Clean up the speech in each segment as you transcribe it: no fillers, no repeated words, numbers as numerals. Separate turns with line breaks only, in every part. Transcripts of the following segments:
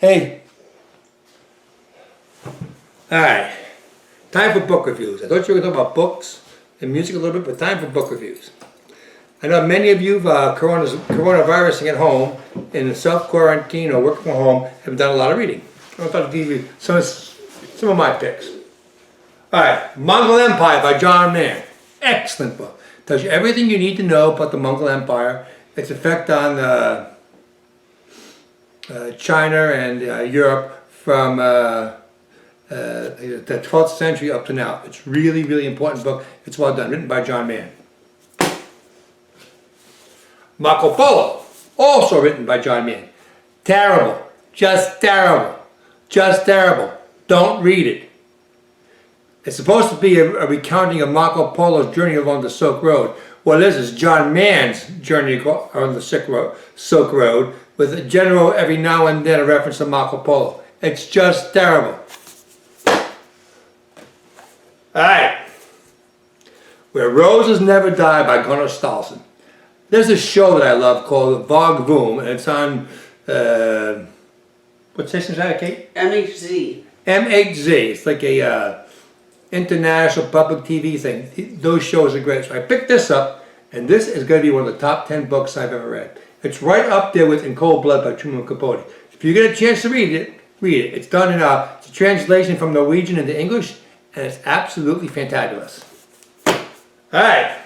Hey. Alright. Time for book reviews. I thought you were going to talk about books and music a little bit, but time for book reviews. I know many of you coronavirusing at home in self-quarantine or working from home have done a lot of reading. I thought to give you some of my picks. Alright, Mongol Empire by John Mann. Excellent book. Tells you everything you need to know about the Mongol Empire, its effect on China and Europe from the 12th century up to now. It's really, really important book. It's well done, written by John Mann. Marco Polo, also written by John Mann. Terrible. Just terrible. Just terrible. Don't read it. It's supposed to be a recounting of Marco Polo's journey along the Silk Road. What it is John Mann's journey on the Silk Road with a general every now and then a reference to Marco Polo. It's just terrible. Alright. Where Roses Never Die by Gunnar Staalson. There's a show that I love called Vogue Boom, and it's on, what station is that, Kate?
MHZ.
MHZ. It's like a international public TV thing. Those shows are great. So I picked this up, and this is going to be one of the top 10 books I've ever read. It's right up there with In Cold Blood by Truman Capote. If you get a chance to read it, read it. It's done in it's a translation from Norwegian into English, and it's absolutely fantabulous. Alright.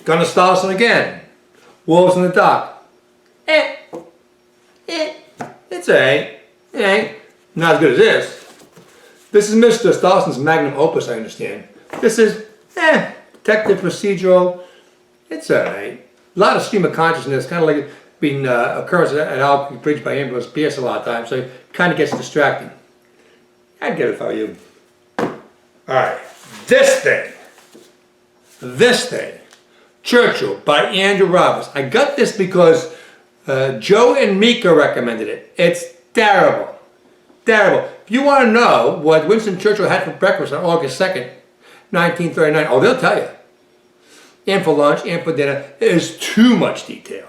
Gunnar Staalson again. Wolves in the Dark. It's alright. It ain't not as good as this. This is Mr. Staalson's magnum opus, I understand. This is, detective procedural. It's alright. A lot of stream of consciousness, kind of like being occurs at Albuquerque Bridge by Ambrose Bierce a lot of times, so it kind of gets distracting. I'd get it if I were you. Alright. This thing. Churchill by Andrew Roberts. I got this because Joe and Mika recommended it. It's terrible. Terrible. If you want to know what Winston Churchill had for breakfast on August 2nd, 1939, oh, they'll tell you. And for lunch, and for dinner, there's too much detail.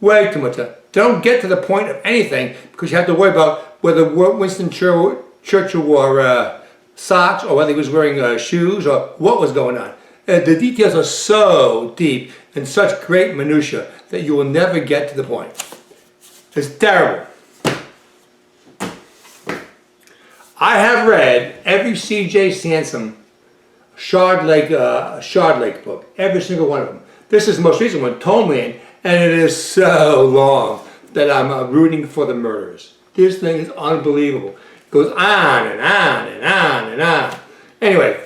Way too much. They don't get to the point of anything because you have to worry about whether Winston Churchill wore socks or whether he was wearing shoes or what was going on. The details are so deep and such great minutiae that you will never get to the point. It's terrible. I have read every C.J. Sansom Shard Lake book, every single one of them. This is the most recent one, Tomeland, and it is so long that I'm rooting for the murderers. This thing is unbelievable. It goes on and on and on and on. Anyway,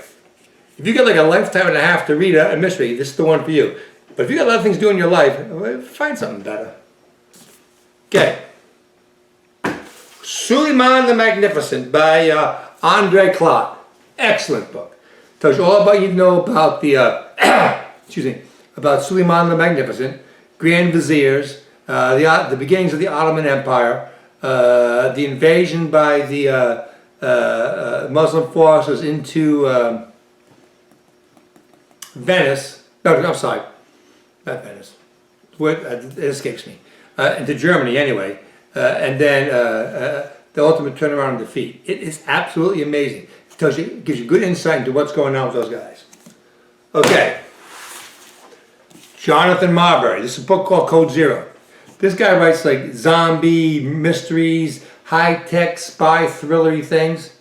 if you get like a lifetime and a half to read a mystery, this is the one for you. But if you got a lot of things to do in your life, find something better. Okay. Suleiman the Magnificent by André Clot. Excellent book. Tells you all about you know about the about Suleiman the Magnificent, Grand Viziers, the beginnings of the Ottoman Empire, the invasion by the Muslim forces into Venice. No, I'm sorry, not Venice. It escapes me. Into Germany anyway, and then the ultimate turnaround and defeat. It is absolutely amazing. It gives you good insight into what's going on with those guys. Okay. Jonathan Marbury. This is a book called Code Zero. This guy writes like zombie mysteries, high-tech spy thrillery things.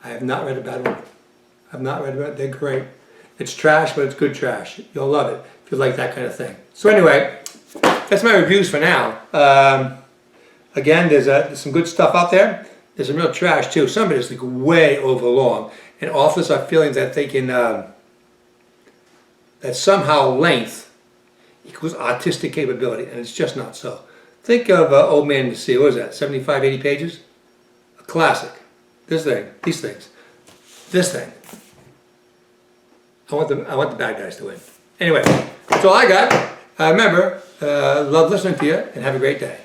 I have not read a bad one. I've not read about it. They're great. It's trash, but it's good trash. You'll love it if you like that kind of thing. So anyway, that's my reviews for now. Again, there's some good stuff out there. There's some real trash too. Some of it is like way over long. And authors are feeling that they can, that somehow length equals artistic capability, and it's just not so. Think of Old Man and the Sea. What is that, 75, 80 pages? A classic. This thing, these things. This thing. I want the bad guys to win. Anyway, that's all I got. Remember, love listening to you, and have a great day.